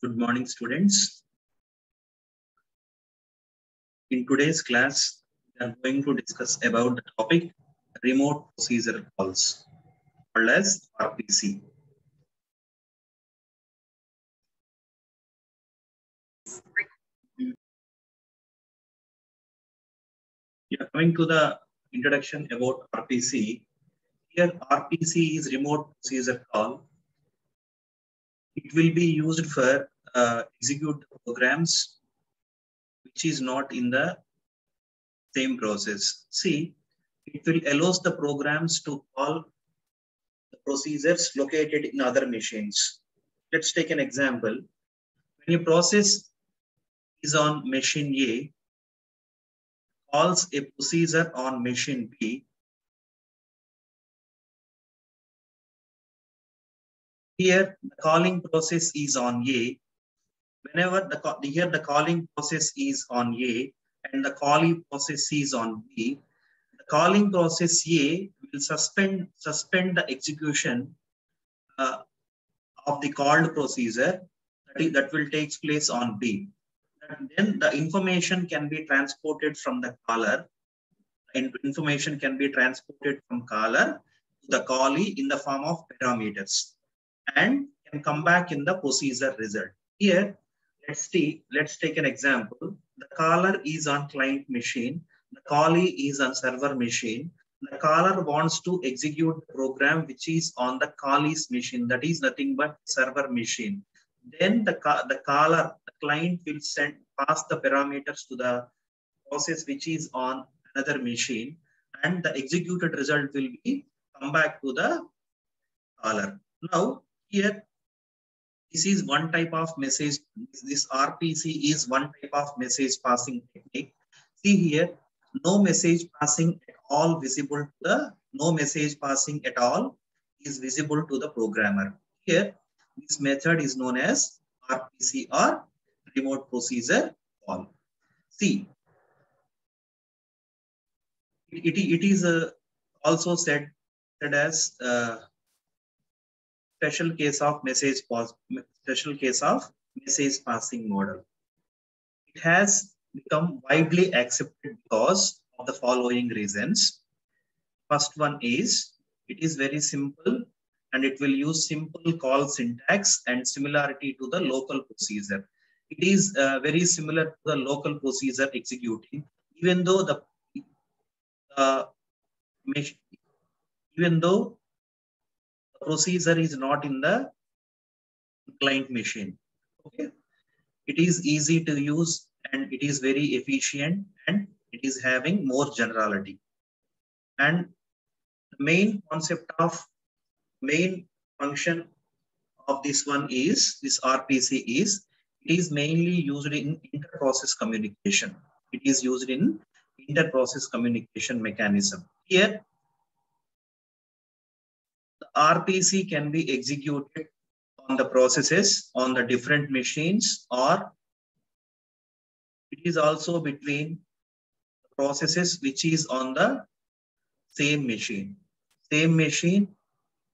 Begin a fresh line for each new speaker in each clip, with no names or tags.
Good morning, students. In today's class, we are going to discuss about the topic remote procedure calls, called as RPC. Yeah, coming to the introduction about RPC. Here, RPC is remote procedure call. It will be used for execute programs which is not in the same process. See, it will allows the programs to call the procedures located in other machines. Let's take an example. When a process is on machine A, calls a procedure on machine B, here the calling process is on A. Whenever the calling process is on A and the calling process is on B, the calling process A will suspend the execution of the called procedure that will take place on B. And then the information can be transported from the caller. Information can be transported from caller to the callee in the form of parameters and can come back in the procedure result. Here, let's take an example. The caller is on client machine. The callee is on server machine. The caller wants to execute the program which is on the callee's machine. That is nothing but server machine. Then the client will pass the parameters to the process which is on another machine, and the executed result will be come back to the caller. Now here, this is one type of message. This RPC is one type of message passing technique. See here, no message passing at all visible to the no message passing at all is visible to the programmer. Here, this method is known as RPC or remote procedure call. See, it is also said as special case of message passing model. It has become widely accepted because of the following reasons. First one is it is very simple and it will use simple call syntax and similarity to the local procedure. It is very similar to the local procedure executing, even though the procedure is not in the client machine. Okay, it is easy to use and it is very efficient and it is having more generality. And the main function of this one is this RPC is it is mainly used in inter-process communication. It is used in inter-process communication mechanism. Here, the RPC can be executed on the processes on the different machines, or it is also between the processes which is on the same machine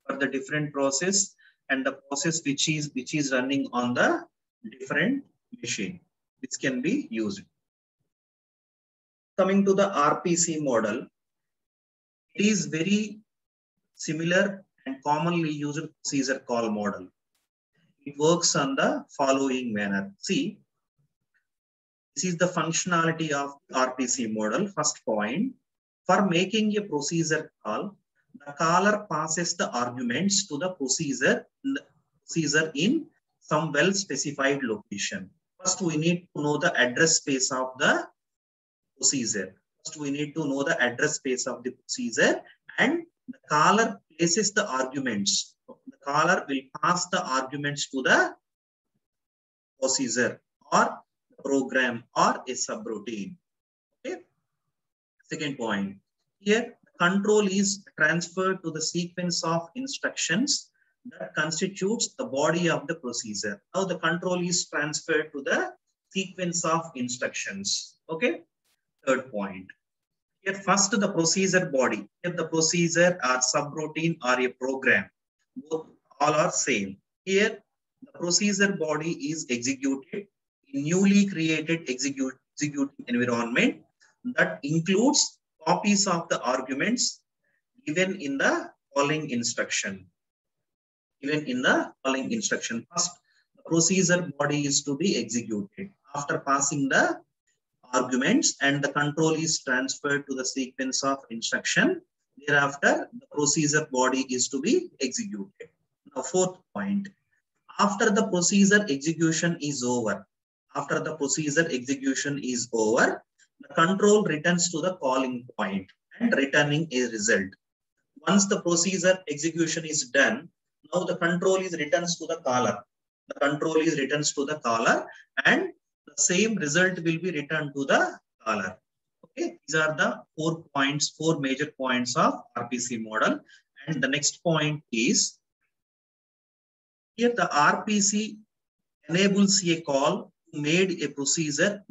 for the different process and the process which is running on the different machine, which can be used. Coming to the RPC model, it is very similar and commonly used procedure call model. It works on the following manner. See, this is the functionality of RPC model. First point, for making a procedure call, the caller passes the arguments to the procedure in some well-specified location. First, we need to know the address space of the procedure. And the caller places the arguments. The caller will pass the arguments to the procedure or the program or a subroutine. Okay. Second point. Here, the control is transferred to the sequence of instructions that constitutes the body of the procedure. Now the control is transferred to the sequence of instructions. Okay. Third point. Here, first the procedure body. If the procedure or subroutine or a program, both all are same. Here, the procedure body is executed in newly created executing environment that includes copies of the arguments given in the calling instruction. Given in the calling instruction. First, the procedure body is to be executed. After passing the arguments and the control is transferred to the sequence of instruction, thereafter the procedure body is to be executed. Now, fourth point. After the procedure execution is over, the control returns to the calling point and returning a result. Once the procedure execution is done, now the control is returns to the caller. And the same result will be returned to the caller. Okay, these are the 4 points, 4 major points of RPC model. And the next point is, here the RPC enables a call to made a procedure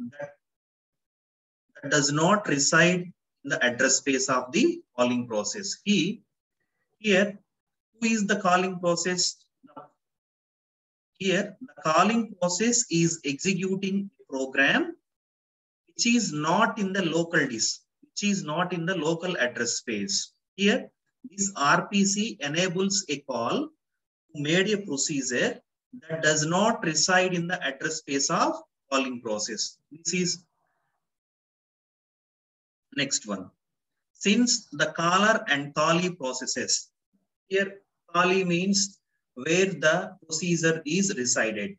that does not reside in the address space of the calling process. Here, who is the calling process? Here, the calling process is executing a program which is not in the local disk, which is not in the local address space. Here, this RPC enables a call to made a procedure that does not reside in the address space of calling process. This is next one. Since the caller and callee processes, here callee means where the procedure is resided,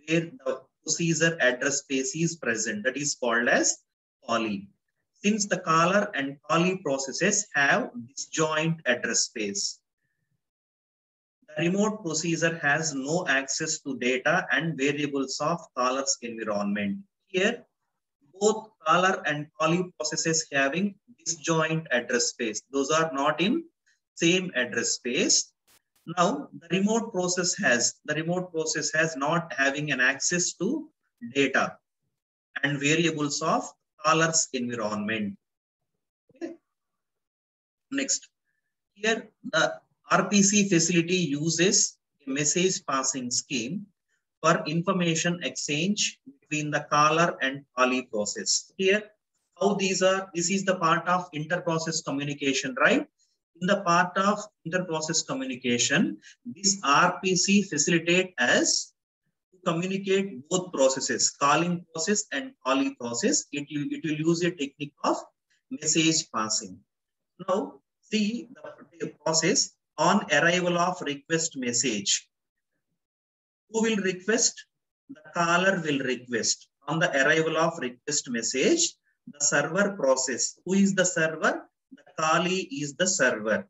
where the procedure address space is present, that is called as callee. Since the caller and callee processes have disjoint address space, the remote procedure has no access to data and variables of caller's environment. Here, both caller and callee processes having disjoint address space. Those are not in same address space. Now, the remote process has not having an access to data and variables of caller's environment. Okay. Next, here the RPC facility uses a message passing scheme for information exchange between the caller and callee process. Here, how these are, this is the part of inter-process communication, right? In the part of inter-process communication, this RPC facilitate us to communicate both processes, calling process and callee process. It will use a technique of message passing. Now, see the process on arrival of request message. Who will request? The caller will request. On the arrival of request message, the server process. Who is the server? The callee is the server.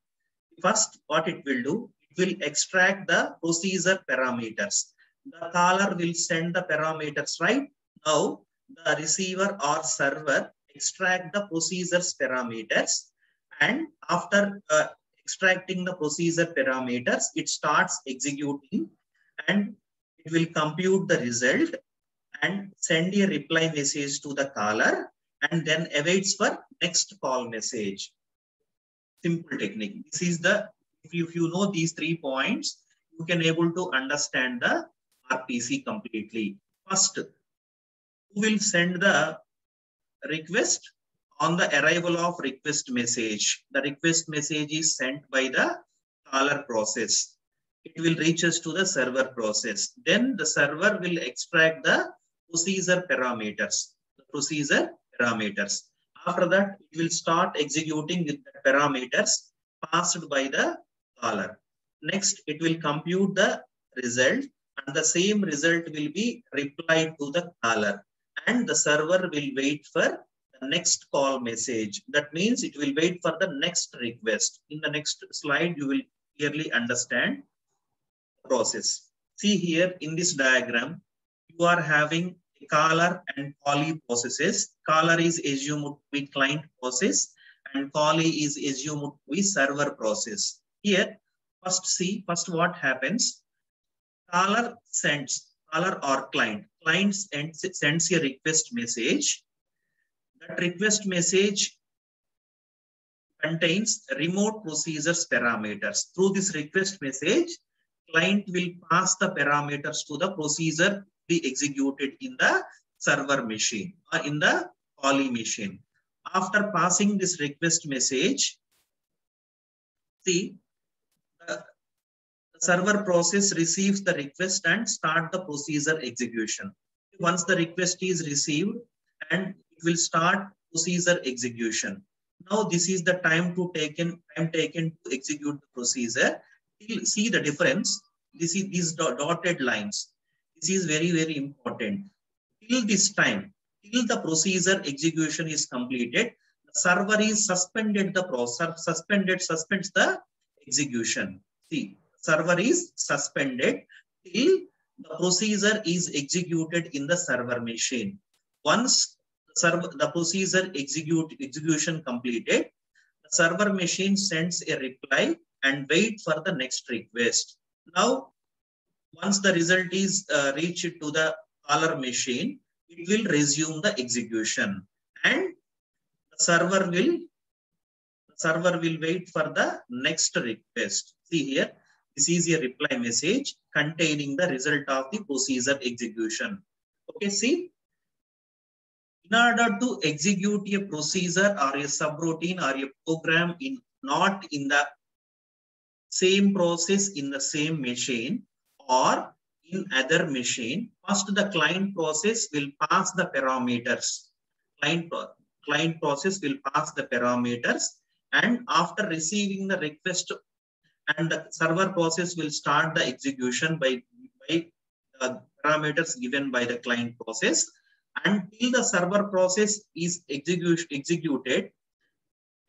First, what it will do, it will extract the procedure parameters. The caller will send the parameters, right? Now, the receiver or server extract the procedures parameters, and after extracting the procedure parameters, it starts executing and it will compute the result and send a reply message to the caller and then awaits for next call message. Simple technique. This is the, if you know these 3 points, you can able to understand the RPC completely. First, who will send the request? On the arrival of request message, the request message is sent by the caller process. It will reach us to the server process. Then the server will extract the procedure parameters. After that, it will start executing with the parameters passed by the caller. Next, it will compute the result, and the same result will be replied to the caller. And the server will wait for the next call message. That means it will wait for the next request. In the next slide, you will clearly understand the process. See here in this diagram, you are having a caller and callee processes. Caller is assumed to be client process and callee is assumed to be server process. Here, first what happens? Caller or client sends a request message. That request message contains remote procedures parameters. Through this request message, client will pass the parameters to the procedure to be executed in the server machine or in the Kali machine. After passing this request message, see, the server process receives the request and start the procedure execution. Once the request is received, and it will start procedure execution. Now this is the time taken to execute the procedure. You'll see the difference. This is these dotted lines. This is very, very important. Till this time, till the procedure execution is completed, the server is suspended the process, suspends the execution. See, server is suspended till the procedure is executed in the server machine. Once the procedure execution completed, the server machine sends a reply and wait for the next request. Now, once the result is reached to the caller machine, it will resume the execution, and the server will wait for the next request. See here, this is a reply message containing the result of the procedure execution. Okay, see, in order to execute a procedure or a subroutine or a program not in the same process in the same machine or in other machine, first the client process will pass the parameters. Client process will pass the parameters, and after receiving the request, and the server process will start the execution by the parameters given by the client process. Until the server process is executed,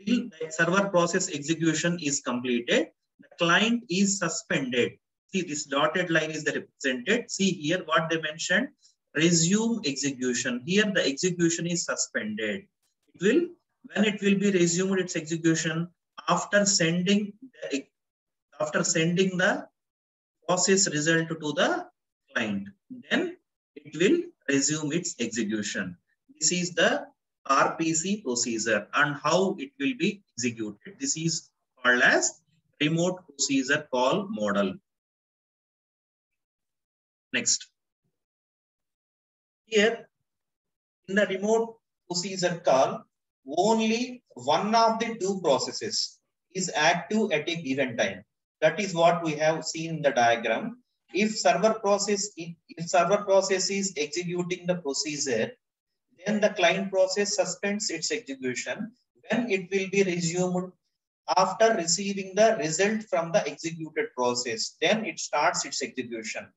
till the server process execution is completed, the client is suspended. See, this dotted line is represented. See here what they mentioned, resume execution. Here the execution is suspended. When it will be resumed its execution after sending the process result to the client, then it will resume its execution. This is the RPC procedure and how it will be executed. This is called as remote procedure call model. Next. Here, in the remote procedure call, only one of the two processes is active at a given time. That is what we have seen in the diagram. If server process is executing the procedure, then the client process suspends its execution. When it will be resumed after receiving the result from the executed process, then it starts its execution.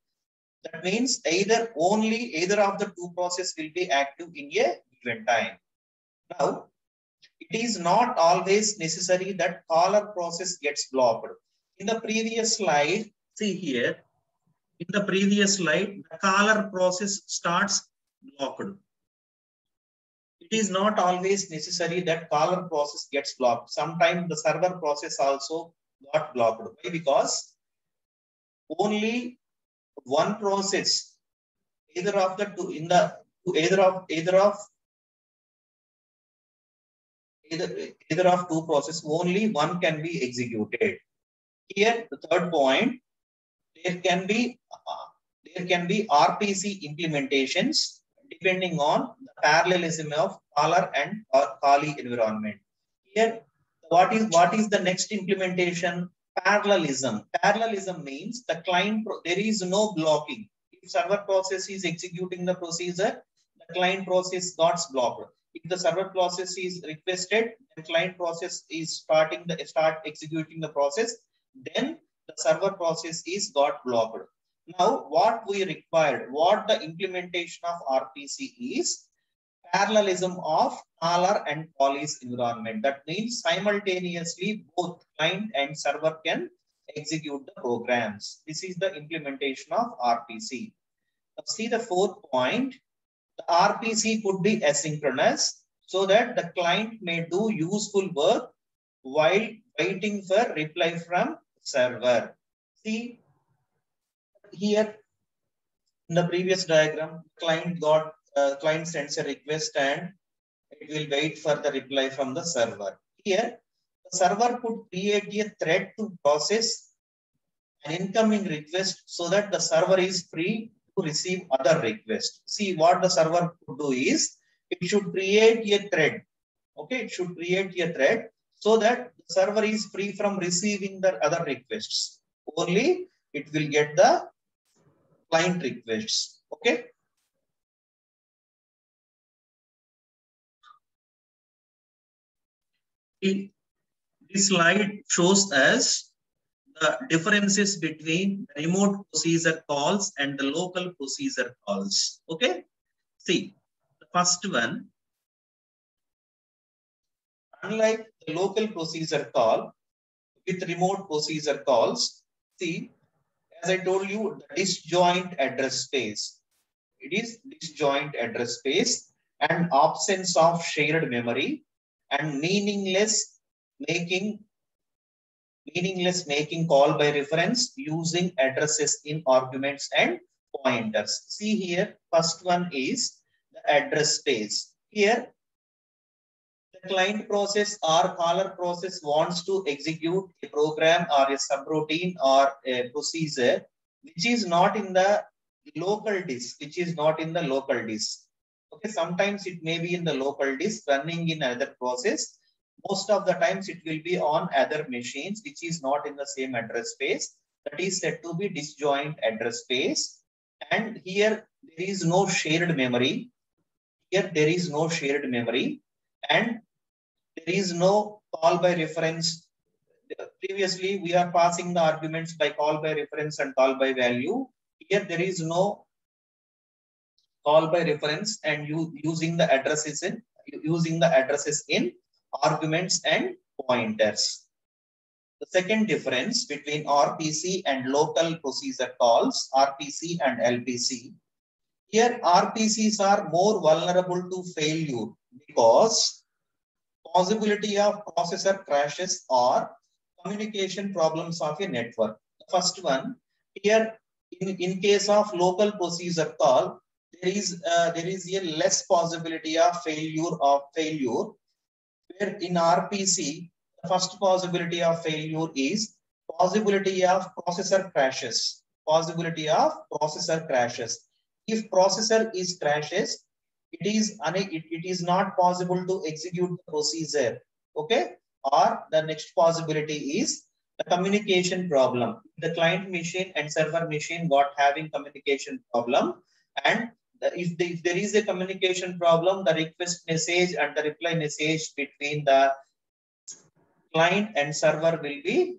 That means either of the two processes will be active in a given time. Now, it is not always necessary that caller process gets blocked. In the previous slide, see here, in the previous slide, the caller process starts blocked. It is not always necessary that caller process gets blocked. Sometimes the server process also got blocked. Why? Because only one process, either of the two, either of two processes, only one can be executed. Here, the third point, there can be RPC implementations depending on the parallelism of caller and Kali environment. Here, what is the next implementation? Parallelism. Parallelism means the client, there is no blocking. If server process is executing the procedure, the client process got blocked. If the server process is requested, the client process is start executing the process, then the server process is got blocked. Now, what we required, what the implementation of RPC is, parallelism of caller and Kali's environment. That means simultaneously both client and server can execute the programs. This is the implementation of RPC. Now, see the fourth point. The RPC could be asynchronous so that the client may do useful work while waiting for reply from server. See here in the previous diagram, client sends a request and it will wait for the reply from the server. Here, the server could create a thread to process an incoming request so that the server is free to receive other requests. See, what the server could do is it should create a thread. Okay, it should create a thread so that the server is free from receiving the other requests. Only it will get the client requests. Okay. This slide shows us the differences between remote procedure calls and the local procedure calls. Okay. See, the first one, unlike the local procedure call with remote procedure calls, see, as I told you, the disjoint address space. It is disjoint address space and absence of shared memory and meaningless making call by reference using addresses in arguments and pointers. See here, first one is the address space. Here, the client process or caller process wants to execute a program or a subroutine or a procedure which is not in the local disk, Okay, sometimes it may be in the local disk running in another process. Most of the times it will be on other machines which is not in the same address space. That is said to be disjoint address space. And here there is no shared memory. Here there is no shared memory and there is no call by reference. Previously, we are passing the arguments by call by reference and call by value. Here there is no call by reference and using the addresses in arguments and pointers. The second difference between RPC and local procedure calls, RPC and LPC. Here RPCs are more vulnerable to failure because possibility of processor crashes or communication problems of a network. The first one, here in case of local procedure call, there is a less possibility of failure, where in RPC, the first possibility of failure is possibility of processor crashes. If processor is crashes, it is not possible to execute the procedure. Okay. Or the next possibility is the communication problem. The client machine and server machine got having communication problem, and if there is a communication problem, the request message and the reply message between the client and server will be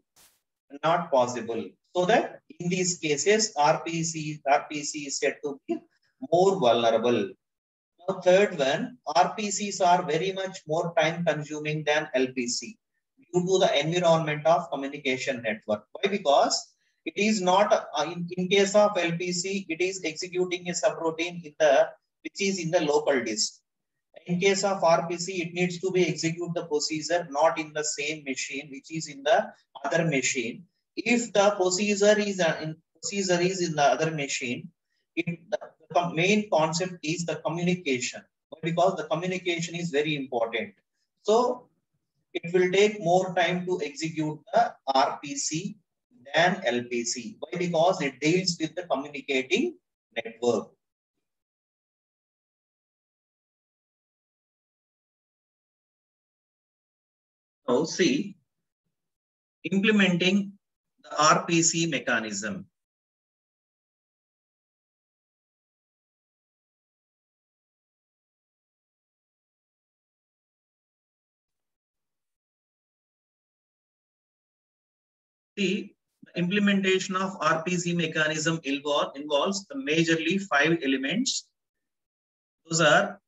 not possible. So that in these cases, RPC is said to be more vulnerable. Now, third one, RPCs are very much more time consuming than LPC due to the environment of communication network. Why? Because it is not, in case of LPC, it is executing a subroutine which is in the local disk. In case of RPC, it needs to be execute the procedure not in the same machine, which is in the other machine. If the procedure is in the other machine, the main concept is the communication, because the communication is very important. So it will take more time to execute the RPC than LPC. Why? Because it deals with the communicating network. Now see, implementing the RPC mechanism. See, the implementation of RPC mechanism involves the majorly 5 elements. Those are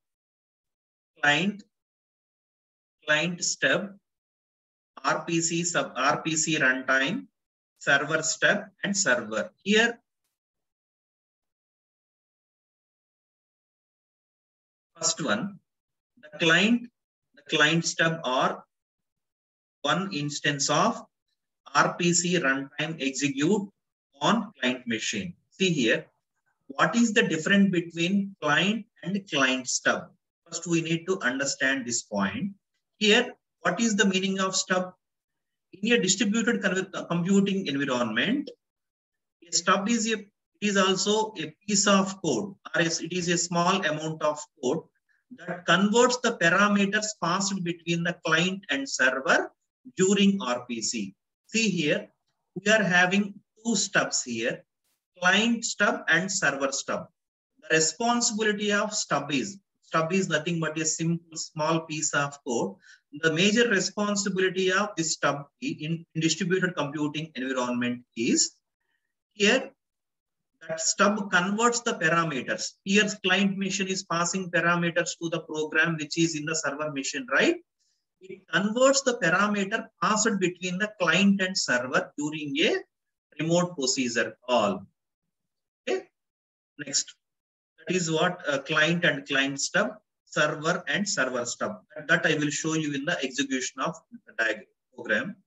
client step, RPC runtime, server step, and server. Here, first one, the client step are one instance of RPC runtime execute on client machine. See here, what is the difference between client and client stub? First, we need to understand this point. Here, what is the meaning of stub? In a distributed computing environment, A stub is also a piece of code, or it is a small amount of code that converts the parameters passed between the client and server during RPC. See here, we are having two stubs here, client stub and server stub. The responsibility of stub is nothing but a simple small piece of code. The major responsibility of this stub in distributed computing environment is here that stub converts the parameters. Here client machine is passing parameters to the program which is in the server machine, right? It converts the parameter passed between the client and server during a remote procedure call. Okay. Next, that is what client and client stub, server and server stub. That I will show you in the execution of the program.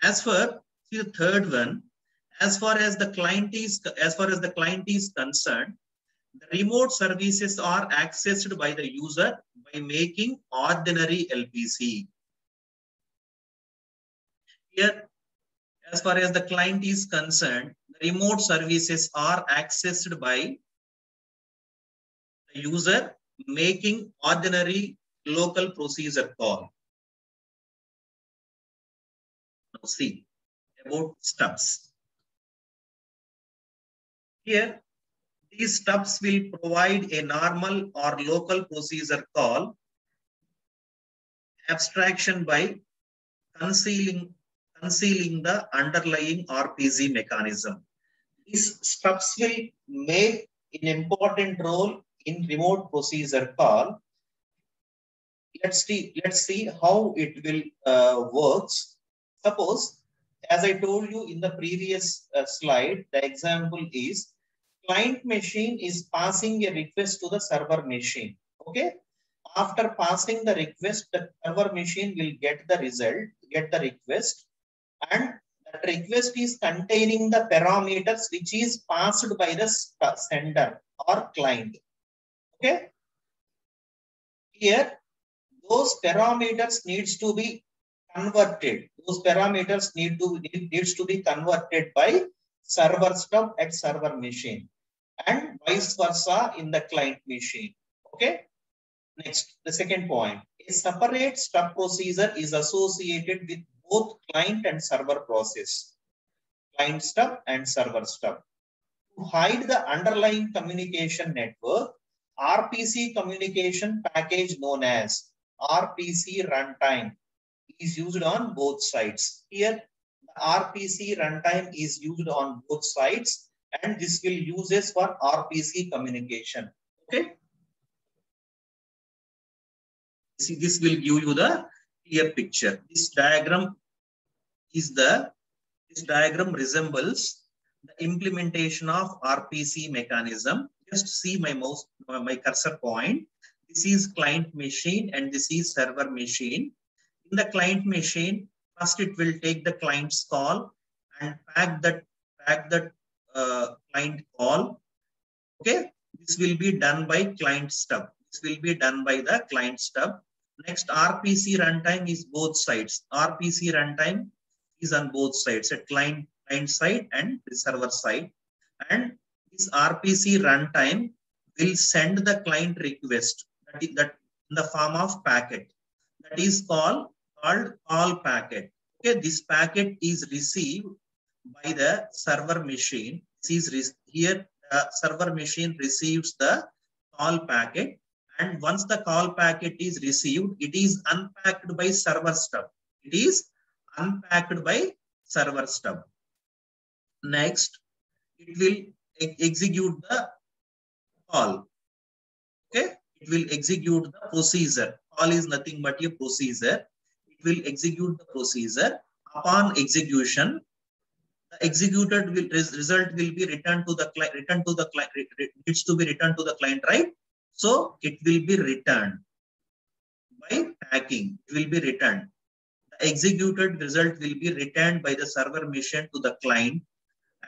As for the third one, as far as the client is concerned, the remote services are accessed by the user by making ordinary LPC. Here, as far as the client is concerned, the remote services are accessed by the user making ordinary local procedure call. Now see about stubs. Here, these stubs will provide a normal or local procedure call abstraction by concealing the underlying RPC mechanism. These stubs will make an important role in remote procedure call. Let's see how it will works. Suppose, as I told you in the previous slide, the example is client machine is passing a request to the server machine. Okay. After passing the request, the server machine will get the result, get the request, and that request is containing the parameters which is passed by the sender or client. Okay. Here, those parameters needs to be converted. Those parameters needs to be converted by server stub at server machine and vice versa in the client machine. Okay. Next, the second point, a separate stub procedure is associated with both client and server process, client stub and server stub. To hide the underlying communication network, RPC communication package known as RPC runtime is used on both sides. Here, the RPC runtime is used on both sides, and this will uses for RPC communication. Okay. See, this will give you the clear picture. This diagram resembles the implementation of RPC mechanism. Just see my cursor point. This is client machine and this is server machine. In the client machine, first it will take the client's call and pack that client call. Okay, this will be done by client stub. This will be done by the client stub. Next, RPC runtime is both sides. RPC runtime is on both sides, at client side and the server side. And this RPC runtime will send the client request that in the form of packet. That is called call packet. Okay, this packet is received by the server machine. Here the server machine receives the call packet. And once the call packet is received, it is unpacked by server stub. It is unpacked by server stub. Next, it will execute the call. Okay, it will execute the procedure. Call is nothing but a procedure. It will execute the procedure. Upon execution, the executed result will be returned to the client. Needs to be returned to the client, right? So it will be returned by packing. It will be returned. The executed result will be returned by the server machine to the client,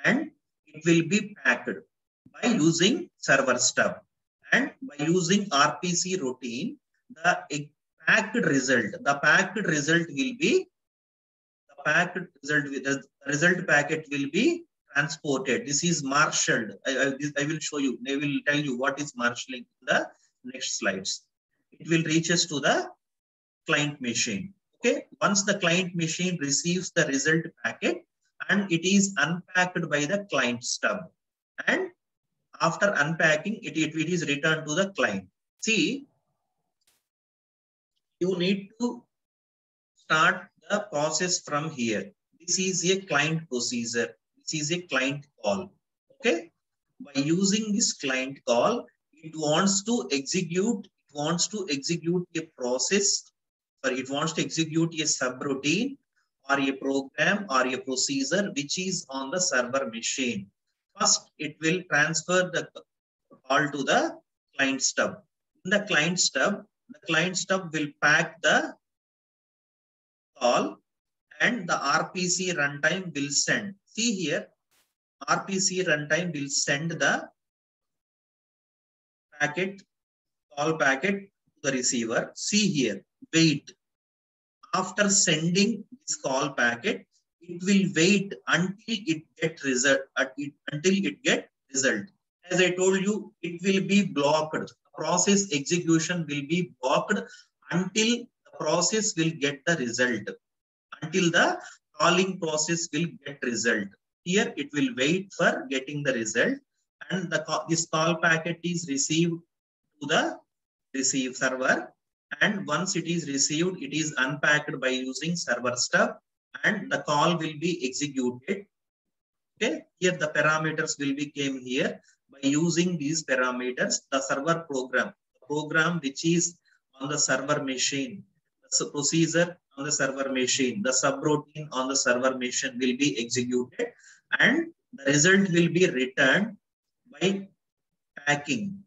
and it will be packed by using server stub. And by using RPC routine, the packed result will be the result packet will be transported. This is marshaled. I will show you. I will tell you what is marshalling in the next slides. It will reaches to the client machine. Okay. Once the client machine receives the result packet and it is unpacked by the client stub. And after unpacking, it is returned to the client. See, you need to start the process from here. This is a client procedure. This is a client call. Okay. By using this client call, it wants to execute a process, or it wants to execute a subroutine or a program or a procedure which is on the server machine. First, it will transfer the call to the client stub. In the client stub will pack the call and the RPC runtime will send. See here, RPC runtime will send the call packet to the receiver. See here, wait. After sending this call packet, it will wait until it get result. As I told you, it will be blocked. The process execution will be blocked until the process will get the result. Until the calling process will get result. Here it will wait for getting the result, and this call packet is received to the receive server. And once it is received, it is unpacked by using server stub, and the call will be executed. Okay, here the parameters will be came here. By using these parameters, the server program, the program which is on the server machine, the procedure on the server machine, the subroutine on the server machine will be executed, and the result will be returned by packing.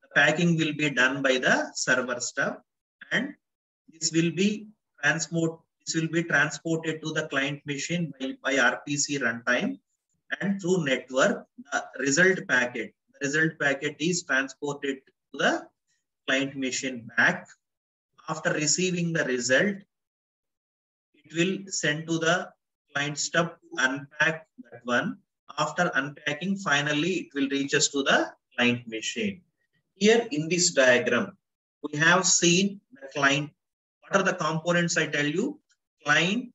The packing will be done by the server stub, and this will be transported to the client machine by RPC runtime, and through network, the result packet is transported to the client machine back. After receiving the result, it will send to the client stub to unpack that one. After unpacking, finally, it will reach us to the client machine. Here in this diagram, we have seen the client. What are the components I tell you? Client,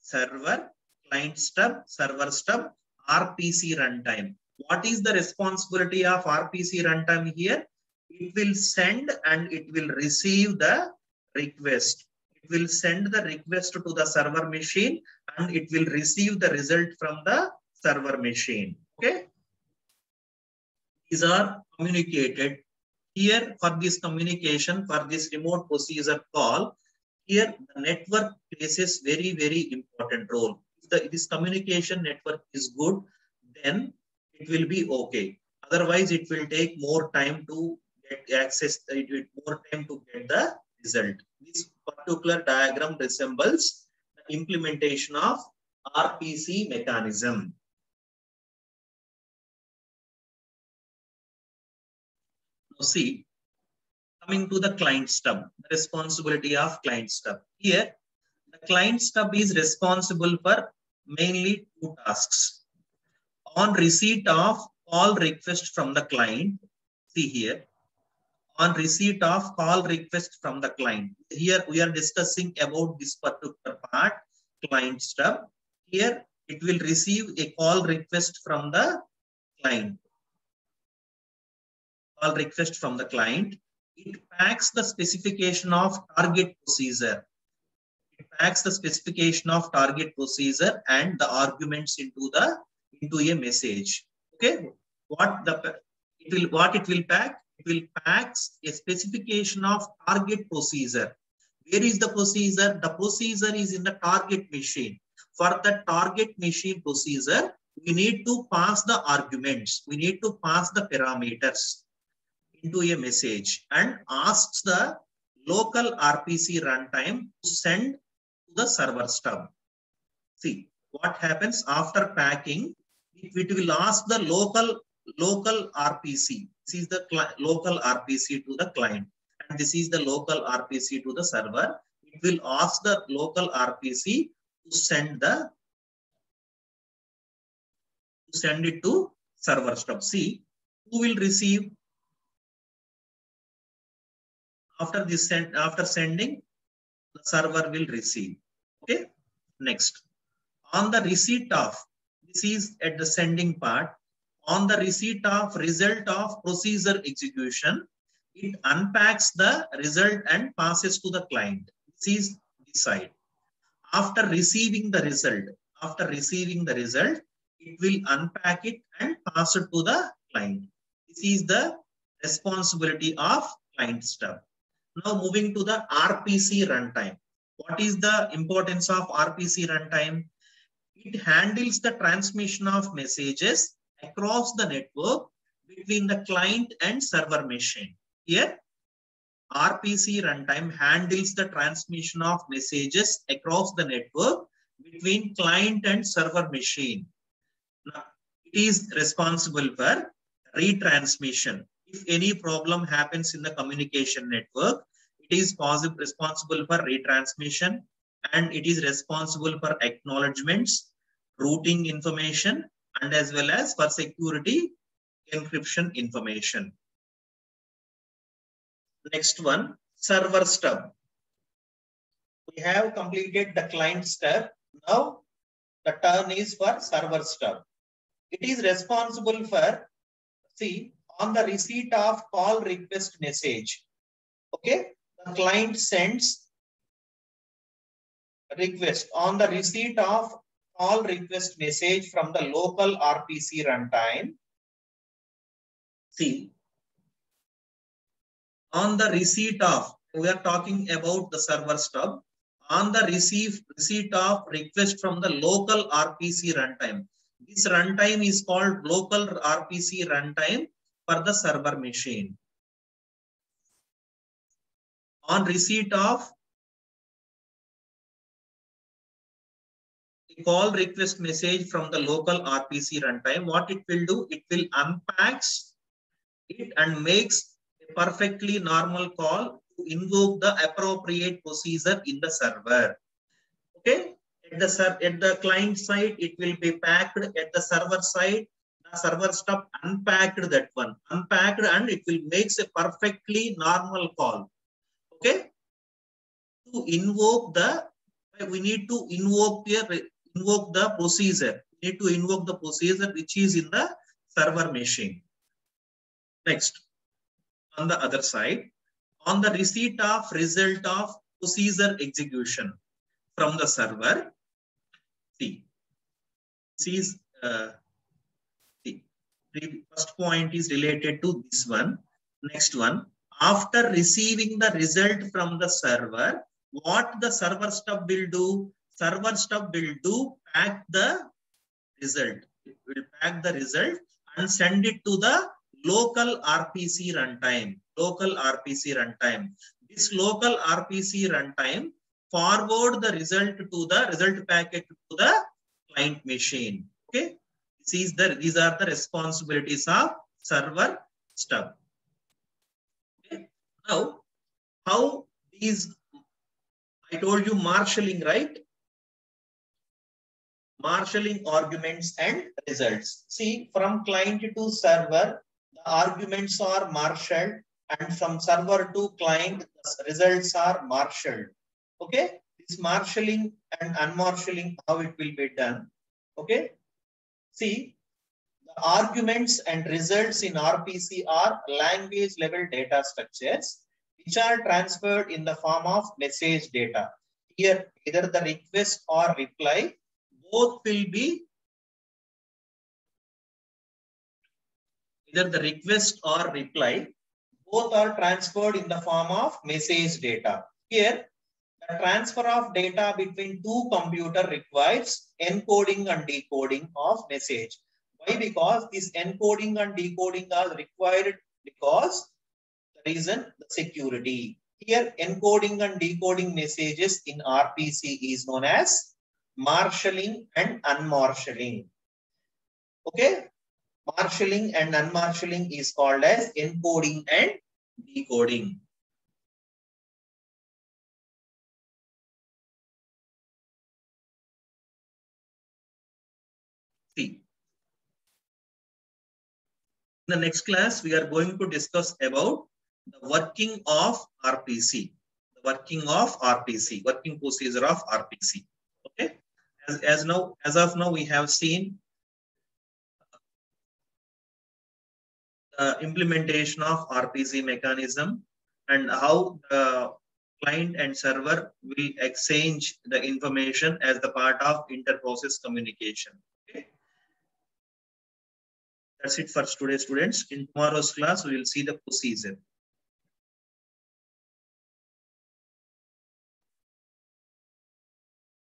server, client stub, server stub, RPC runtime. What is the responsibility of RPC runtime here? It will send and it will receive the request. It will send the request to the server machine and it will receive the result from the server machine. Okay. These are communicated. Here for this communication, for this remote procedure call, here the network plays very, very important role. If this communication network is good, then it will be okay. Otherwise, it will take more time to get access, more time to get the result. This particular diagram resembles the implementation of RPC mechanism. Now see, coming to the client stub, the responsibility of client stub. Here, the client stub is responsible for mainly two tasks. On receipt of call request from the client, see here, on receipt of call request from the client. Here we are discussing about this particular part, client stub. Here it will receive a call request from the client. Call request from the client. It packs the specification of target procedure. It packs the specification of target procedure and the arguments into a message. Okay, what it will pack? It will pack a specification of target procedure. Where is the procedure? The procedure is in the target machine. For the target machine procedure, we need to pass the arguments. We need to pass the parameters into a message and asks the local RPC runtime to send to the server stub. See what happens after packing. It will ask the local RPC. This is the local RPC to the client, and this is the local RPC to the server. It will ask the local RPC to send the to send it to server stub. See, who will receive after this after sending, the server will receive. Okay. Next, on the receipt of, this is at the sending part, on the receipt of result of procedure execution, it unpacks the result and passes to the client. This is this side. After receiving the result, it will unpack it and pass it to the client. This is the responsibility of client stub. Now moving to the RPC runtime. What is the importance of RPC runtime? It handles the transmission of messages across the network between the client and server machine. Here, RPC runtime handles the transmission of messages across the network between client and server machine. Now, it is responsible for retransmission. If any problem happens in the communication network, it is responsible for retransmission, and it is responsible for acknowledgements, routing information, and as well as for security encryption information. Next one, server stub. We have completed the client stub. Now the turn is for server stub. It is responsible for, see, on the receipt of call request message. Okay, the client sends request on the receipt of call request message from the local RPC runtime. See, on the receipt of, we are talking about the server stub, on the receipt of request from the local RPC runtime. This runtime is called local RPC runtime for the server machine. On receipt of a call request message from the local RPC runtime, what it will do, it will unpacks it and makes a perfectly normal call to invoke the appropriate procedure in the server. Okay, at the client side, it will be packed. At the server side, the server stub unpacked that one, unpacked, and it will makes a perfectly normal call. Okay, to invoke the, we need to invoke the procedure. We need to invoke the procedure which is in the server machine. Next, on the other side, on the receipt of result of procedure execution from the server, see, this is the first point is related to this one. Next one, after receiving the result from the server, what the server stub will do? Server stub will do pack the result. It will pack the result and send it to the local RPC runtime. Local RPC runtime. This local RPC runtime forward the result to the result packet to the client machine. Okay, these are the responsibilities of server stub. Okay. Now, how these, I told you marshalling, right? Marshalling arguments and results. See, from client to server, the arguments are marshaled, and from server to client, the results are marshaled. Okay, this marshalling and unmarshalling, how it will be done. Okay, see, the arguments and results in RPC are language level data structures which are transferred in the form of message data. Here, either the request or reply, both will be, either the request or reply, both are transferred in the form of message data. Here, the transfer of data between two computers requires encoding and decoding of message. Why? Because this encoding and decoding are required because the reason, the security. Here, encoding and decoding messages in RPC is known as marshalling and unmarshalling. Okay, marshalling and unmarshalling is called as encoding and decoding. See, In the next class, we are going to discuss about the working of RPC, the working of RPC, working procedure of RPC. Okay. As of now, we have seen the implementation of RPC mechanism and how the client and server will exchange the information as the part of inter-process communication. Okay. That's it for today, students. In tomorrow's class, we will see the procedure.